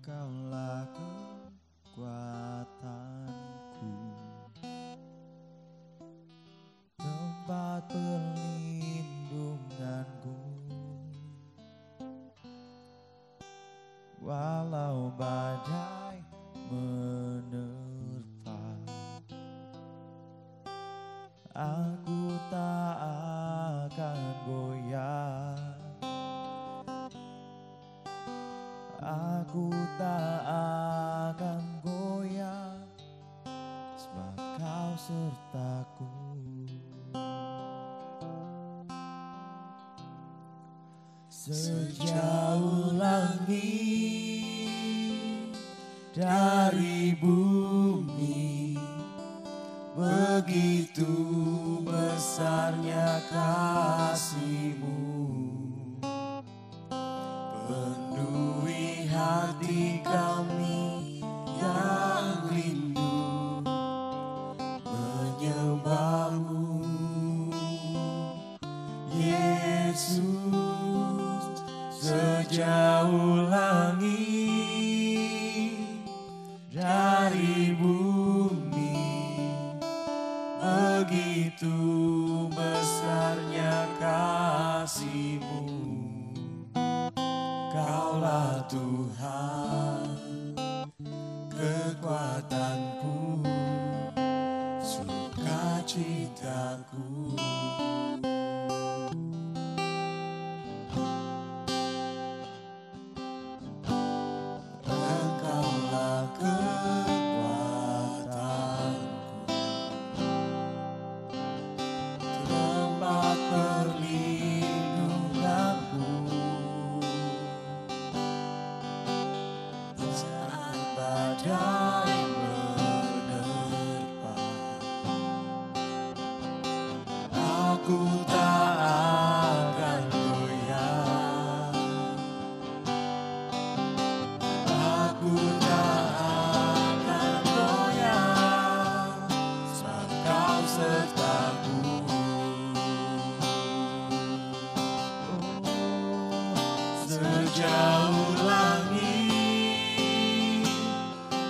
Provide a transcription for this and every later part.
Kaulah kekuatanku, tempat perlindunganku. Walau badai menerpa, aku tak akan goyah. Aku tak akan goyah, sebab Kau sertaku. Sejauh langit dari bumi, begitu besarnya kasih-Mu. Penuhi hati kami yang rindu menyembah-Mu, Yesus. Sejauh langit dari bumi, begitu besarnya kasih-Mu. Kaulah Tuhan, kekuatanku, sukacitaku. Engkaulah kekuatanku, tempat perlindunganku. Saat badai menerpa, aku tak akan goyah. Aku tak akan goyah, sebab Kau sertaku. Sejauh langit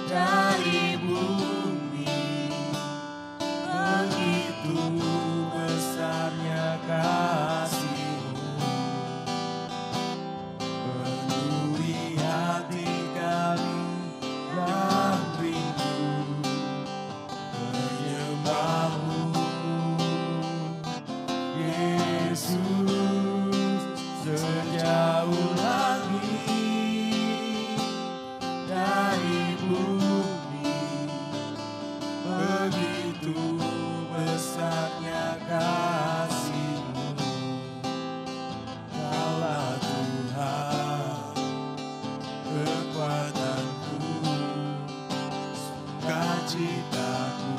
dari bumi, begitu besarnya kasih-Mu. Penuhi hati kami yang rindu menyembah-Mu, Yesus. Sejauh langit dari bumi, begitu besarnya kasih-Mu. Kaulah Tuhan, kekuatanku, sukacitaku.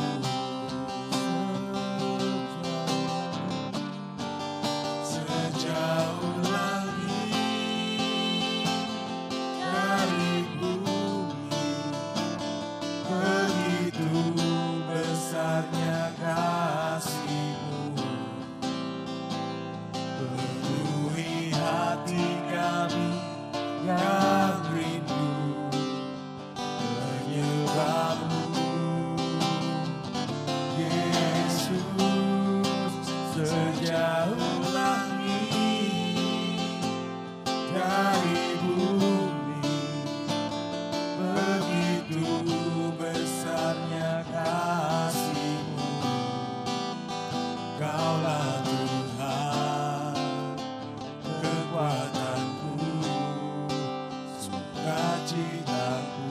Sejauh langit dari bumi, begitu besarnya kasih-Mu. Penuhi hati kami yang rindu menyembah-Mu, Yesus. Sejauh langit dari bumi, begitu besarnya kasih-Mu. Kaulah Tuhan, kekuatanku, sukacitaku.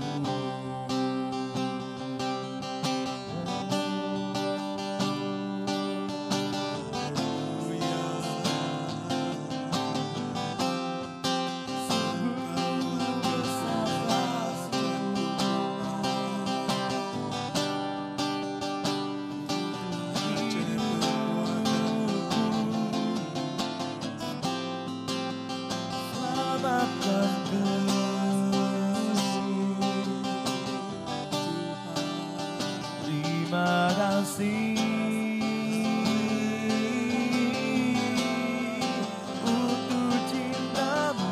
Terima kasih untuk cinta-Mu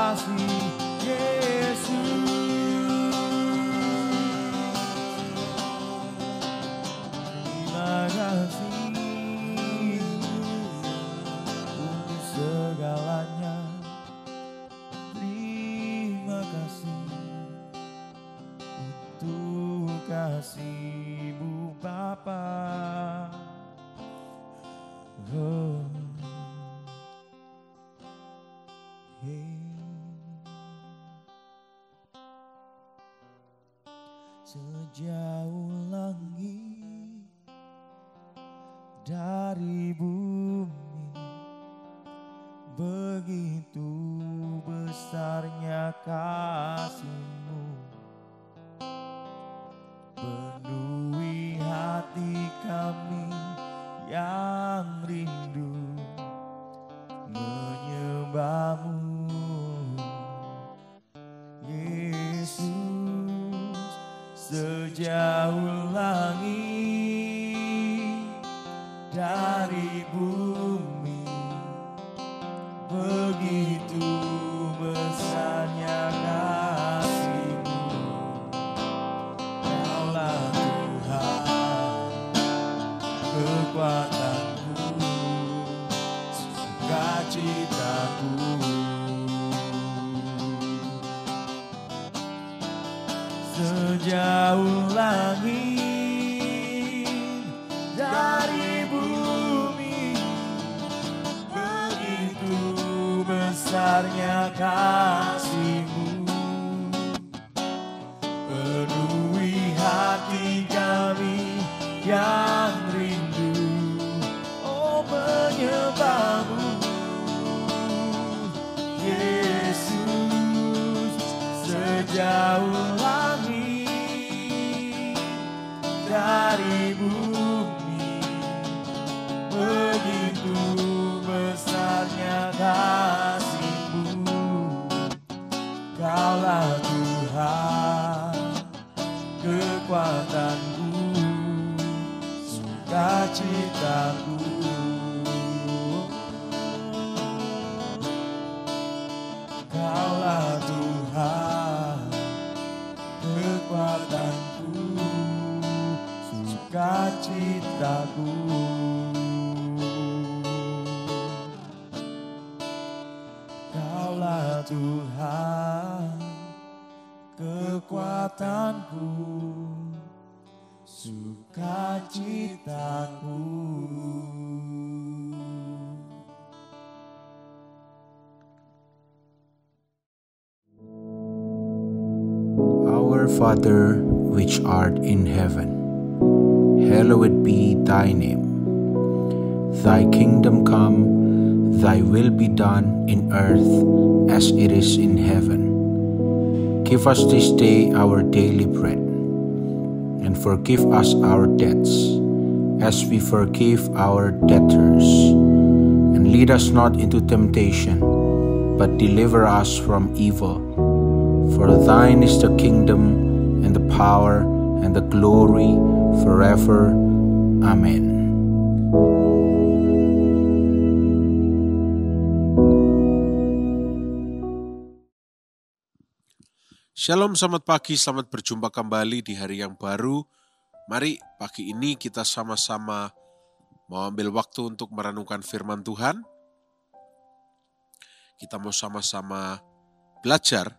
kasih Yesus. Terima kasih untuk segalanya. Terima kasih untuk kasih-Mu Bapa. Oh. Sejauh langit dari bumi, begitu besarnya kasih-Mu, penuhi hati kami yang rindu menyembah-Mu. Sejauh langit dari bumi, begitu besarnya kasih-Mu. Kaulah Tuhan, kekuatanku, sukacitaku. Sejauh langit dari bumi, begitu besarnya kasih-Mu, penuhi hati kami yang rindu, oh menyembah-Mu. Yesus, sejauh dari bumi, begitu besarnya kasih-Mu. Kaulah Tuhan, kekuatanku, sukacitaku. Kaulah Tuhan, kekuatanku, sukacitaku. Kaulah Tuhan, kekuatanku, sukacitaku. Our Father, which art in heaven, hallowed be thy name. Thy kingdom come, thy will be done in earth as it is in heaven. Give us this day our daily bread, and forgive us our debts, as we forgive our debtors. And lead us not into temptation, but deliver us from evil. For thine is the kingdom, and the power, and the glory, forever. Amen. Shalom, selamat pagi, selamat berjumpa kembali di hari yang baru. Mari pagi ini kita sama-sama mau ambil waktu untuk merenungkan firman Tuhan. Kita mau sama-sama belajar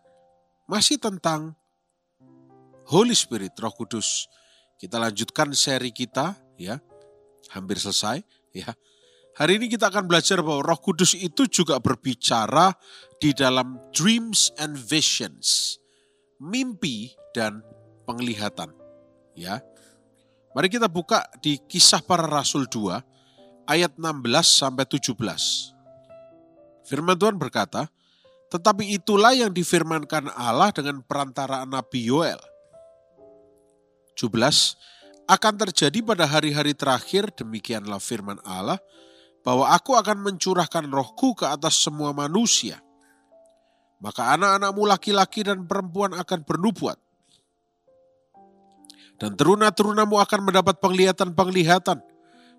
masih tentang Holy Spirit, Roh Kudus. Kita lanjutkan seri kita, ya, hampir selesai, ya. Hari ini kita akan belajar bahwa Roh Kudus itu juga berbicara di dalam dreams and visions, mimpi dan penglihatan, ya. Mari kita buka di Kisah Para Rasul 2 ayat 16 sampai 17. Firman Tuhan berkata, "Tetapi itulah yang difirmankan Allah dengan perantaraan Nabi Yoel." 17, "Akan terjadi pada hari-hari terakhir, demikianlah firman Allah, bahwa aku akan mencurahkan rohku ke atas semua manusia. Maka anak-anakmu laki-laki dan perempuan akan bernubuat. Dan teruna-terunamu akan mendapat penglihatan-penglihatan.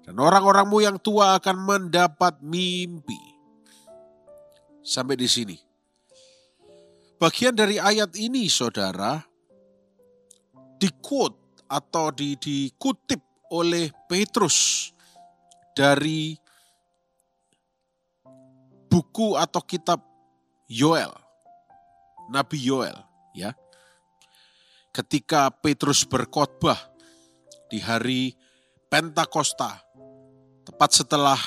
Dan orang-orangmu yang tua akan mendapat mimpi." Sampai di sini. bagian dari ayat ini, saudara, di-quote atau dikutip oleh Petrus dari buku atau kitab Yoel, Nabi Yoel, ya. Ketika Petrus berkhotbah di hari Pentakosta, tepat setelah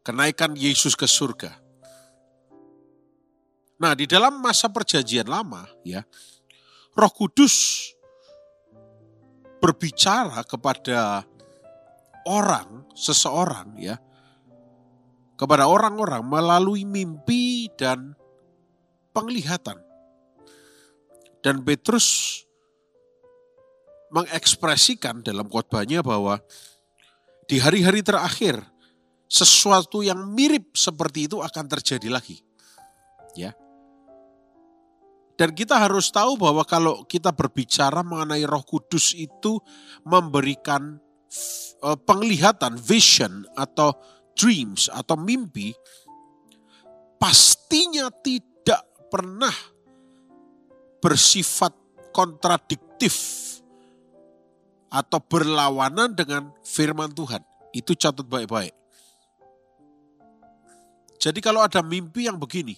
kenaikan Yesus ke surga. Nah, di dalam masa perjanjian lama, ya, Roh Kudus berbicara kepada seseorang, ya, kepada orang-orang melalui mimpi dan penglihatan. Dan Petrus mengekspresikan dalam khotbahnya bahwa di hari-hari terakhir sesuatu yang mirip seperti itu akan terjadi lagi. Ya. Dan kita harus tahu bahwa kalau kita berbicara mengenai Roh Kudus itu memberikan penglihatan, vision atau dreams atau mimpi, pastinya tidak pernah bersifat kontradiktif atau berlawanan dengan firman Tuhan. Itu catat baik-baik. Jadi kalau ada mimpi yang begini,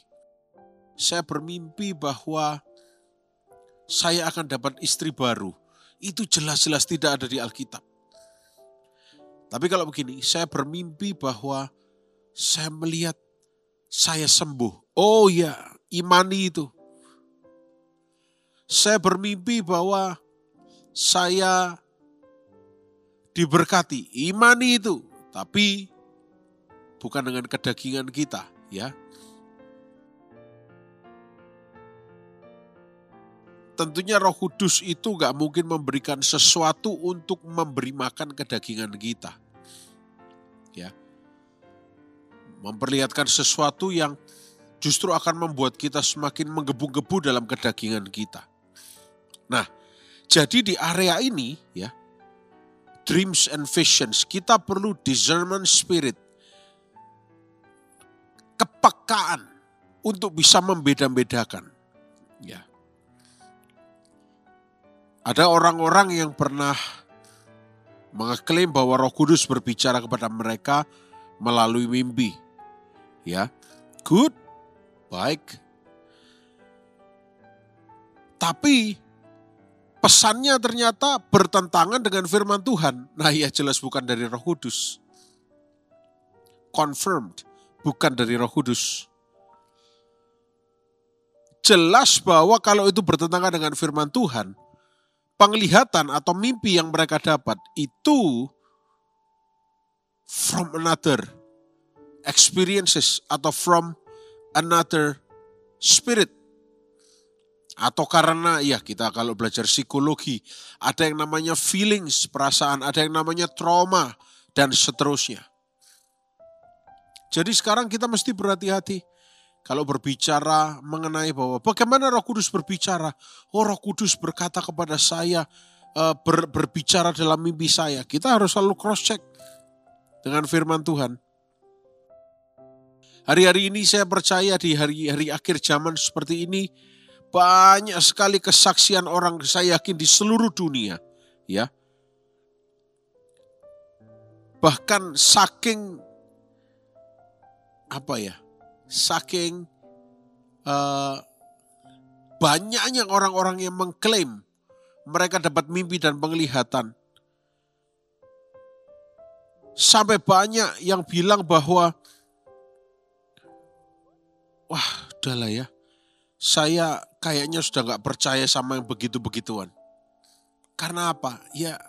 saya bermimpi bahwa saya akan dapat istri baru. Itu jelas-jelas tidak ada di Alkitab. Tapi kalau begini, saya bermimpi bahwa saya melihat saya sembuh. Oh ya, imani itu. Saya bermimpi bahwa saya diberkati. Imani itu. Tapi bukan dengan kedagingan kita, ya. Tentunya Roh Kudus itu gak mungkin memberikan sesuatu untuk memberi makan kedagingan kita. Ya. Memperlihatkan sesuatu yang justru akan membuat kita semakin menggebu-gebu dalam kedagingan kita. Nah, jadi di area ini, ya, dreams and visions, kita perlu discernment spirit, kepekaan untuk bisa membeda-bedakan. Ya. Ada orang-orang yang pernah mengeklaim bahwa Roh Kudus berbicara kepada mereka melalui mimpi. Ya, good, baik. Tapi pesannya ternyata bertentangan dengan firman Tuhan. Nah, ya jelas bukan dari Roh Kudus. Confirmed, bukan dari Roh Kudus. Jelas bahwa kalau itu bertentangan dengan firman Tuhan, penglihatan atau mimpi yang mereka dapat itu from another experiences atau from another spirit. Atau karena ya kita kalau belajar psikologi ada yang namanya feelings, perasaan, ada yang namanya trauma dan seterusnya. Jadi sekarang kita mesti berhati-hati. Kalau berbicara mengenai bahwa bagaimana Roh Kudus berbicara. Oh, Roh Kudus berkata kepada saya, berbicara dalam mimpi saya. Kita harus selalu cross check dengan firman Tuhan. Hari-hari ini saya percaya di hari-hari akhir zaman seperti ini, banyak sekali kesaksian orang, saya yakin di seluruh dunia. Ya. Bahkan saking banyaknya orang-orang yang mengklaim mereka dapat mimpi dan penglihatan. Sampai banyak yang bilang bahwa, wah udahlah ya, saya kayaknya sudah gak percaya sama yang begitu-begituan. Karena apa? Ya,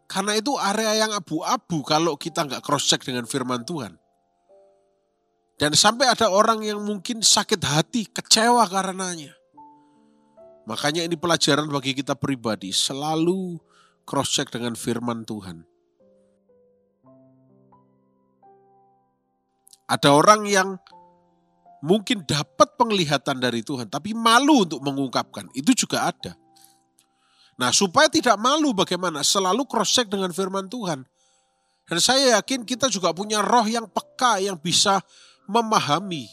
karena itu area yang abu-abu kalau kita gak cross-check dengan firman Tuhan. Dan sampai ada orang yang mungkin sakit hati, kecewa karenanya. Makanya ini pelajaran bagi kita pribadi, selalu cross-check dengan firman Tuhan. Ada orang yang mungkin dapat penglihatan dari Tuhan, tapi malu untuk mengungkapkan. Itu juga ada. Nah, supaya tidak malu bagaimana? Selalu cross-check dengan firman Tuhan. Dan saya yakin kita juga punya roh yang peka, yang bisa memahami.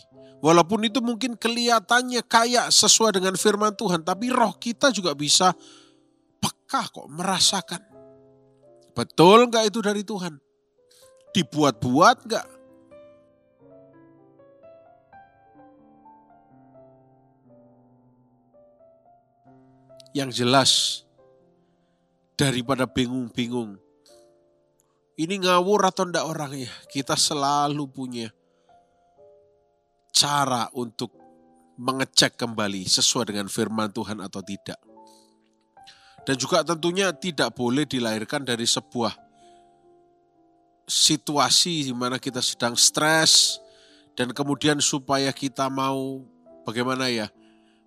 Walaupun itu mungkin kelihatannya kayak sesuai dengan firman Tuhan, tapi roh kita juga bisa peka kok, merasakan. Betul nggak itu dari Tuhan? Dibuat-buat nggak? Yang jelas, daripada bingung-bingung, ini ngawur atau enggak orangnya, kita selalu punya cara untuk mengecek kembali sesuai dengan firman Tuhan atau tidak. Dan juga tentunya tidak boleh dilahirkan dari sebuah situasi di mana kita sedang stres dan kemudian supaya kita mau bagaimana ya,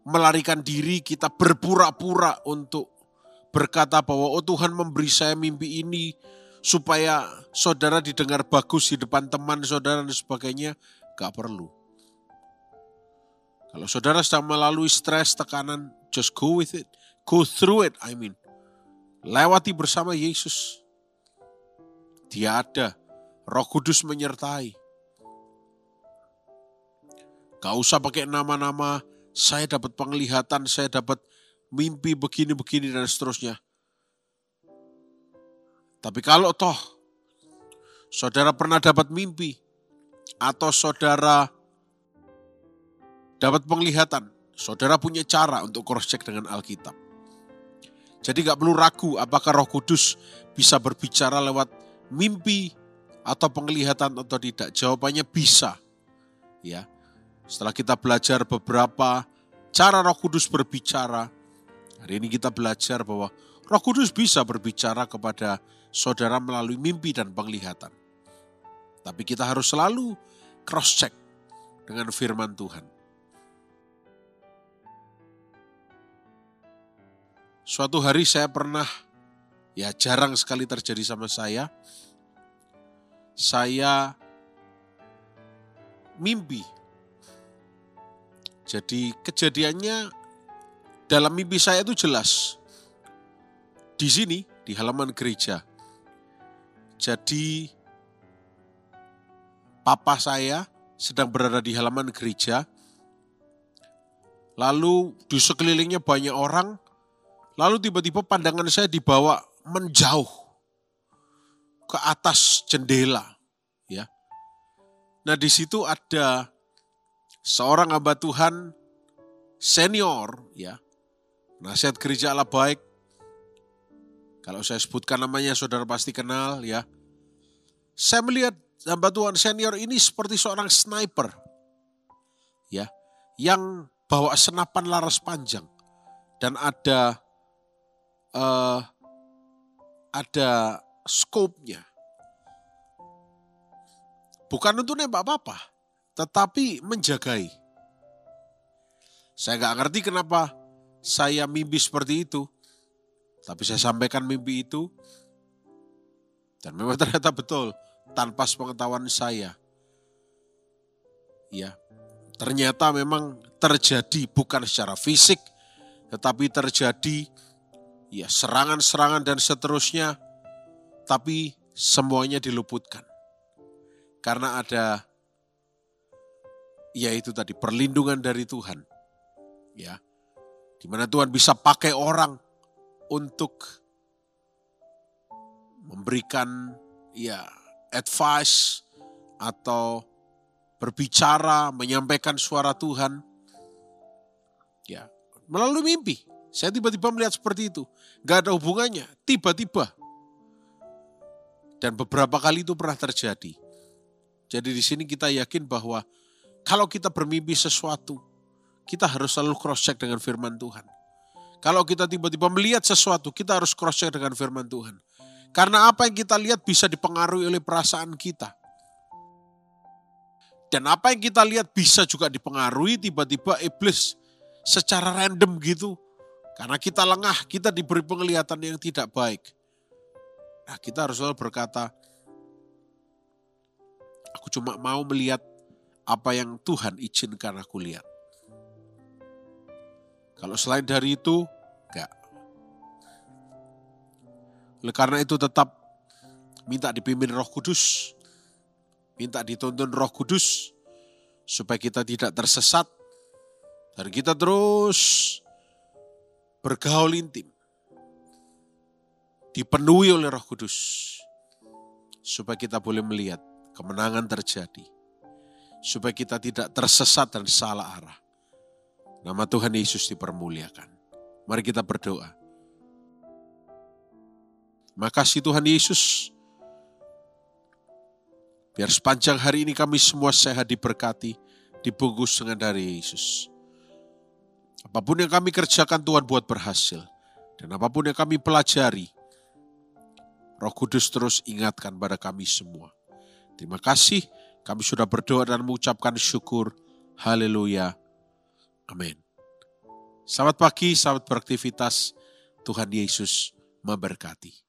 melarikan diri, kita berpura-pura untuk berkata bahwa oh Tuhan memberi saya mimpi ini supaya saudara didengar bagus di depan teman saudara dan sebagainya. Gak perlu. Kalau saudara sedang melalui stres, tekanan, just go with it. Go through it, Lewati bersama Yesus. Dia ada. Roh Kudus menyertai. Gak usah pakai nama-nama, saya dapat penglihatan, saya dapat mimpi begini-begini dan seterusnya. Tapi kalau toh saudara pernah dapat mimpi atau saudara dapat penglihatan, saudara punya cara untuk cross-check dengan Alkitab. Jadi gak perlu ragu apakah Roh Kudus bisa berbicara lewat mimpi atau penglihatan atau tidak. Jawabannya bisa. Ya. Setelah kita belajar beberapa cara Roh Kudus berbicara, hari ini kita belajar bahwa Roh Kudus bisa berbicara kepada saudara melalui mimpi dan penglihatan. Tapi kita harus selalu cross-check dengan firman Tuhan. Suatu hari saya pernah, ya jarang sekali terjadi sama saya mimpi. Jadi kejadiannya dalam mimpi saya itu jelas. Di sini, di halaman gereja. Jadi papa saya sedang berada di halaman gereja. Lalu di sekelilingnya banyak orang. Lalu tiba-tiba pandangan saya dibawa menjauh ke atas jendela. Ya. Nah di situ ada seorang hamba Tuhan senior, ya, nasihat gereja Allah baik. Kalau saya sebutkan namanya saudara pasti kenal, ya. Saya melihat hamba Tuhan senior ini seperti seorang sniper, ya, yang bawa senapan laras panjang dan ada scope-nya. Bukan untuk nembak apa-apa, tetapi menjagai. Saya gak ngerti kenapa saya mimpi seperti itu. Tapi saya sampaikan mimpi itu. Dan memang ternyata betul. Tanpa sepengetahuan saya. Ya, ternyata memang terjadi bukan secara fisik. Tetapi terjadi ya serangan-serangan dan seterusnya. Tapi semuanya diluputkan. Karena ada, ya itu tadi, perlindungan dari Tuhan. Ya, di mana Tuhan bisa pakai orang untuk memberikan ya advice atau berbicara, menyampaikan suara Tuhan. Ya, melalui mimpi. Saya tiba-tiba melihat seperti itu. Gak ada hubungannya, tiba-tiba. Dan beberapa kali itu pernah terjadi. Jadi di sini kita yakin bahwa kalau kita bermimpi sesuatu, kita harus selalu cross-check dengan firman Tuhan. Kalau kita tiba-tiba melihat sesuatu, kita harus cross-check dengan firman Tuhan. Karena apa yang kita lihat bisa dipengaruhi oleh perasaan kita. Dan apa yang kita lihat bisa juga dipengaruhi tiba-tiba iblis secara random gitu. Karena kita lengah, kita diberi penglihatan yang tidak baik. Nah, kita harus selalu berkata, aku cuma mau melihat apa yang Tuhan izinkan aku lihat. Kalau selain dari itu, enggak. Oleh karena itu tetap minta dipimpin Roh Kudus, minta dituntun Roh Kudus, supaya kita tidak tersesat, dan kita terus bergaul intim, dipenuhi oleh Roh Kudus, supaya kita boleh melihat kemenangan terjadi, supaya kita tidak tersesat dan salah arah. Nama Tuhan Yesus dipermuliakan. Mari kita berdoa. Makasih Tuhan Yesus, biar sepanjang hari ini kami semua sehat, diberkati, dibungkus dengan darah Yesus. Apapun yang kami kerjakan Tuhan buat berhasil. Dan apapun yang kami pelajari, Roh Kudus terus ingatkan pada kami semua. Terima kasih, kami sudah berdoa dan mengucapkan syukur. Haleluya. Amin. Selamat pagi, selamat beraktivitas. Tuhan Yesus memberkati.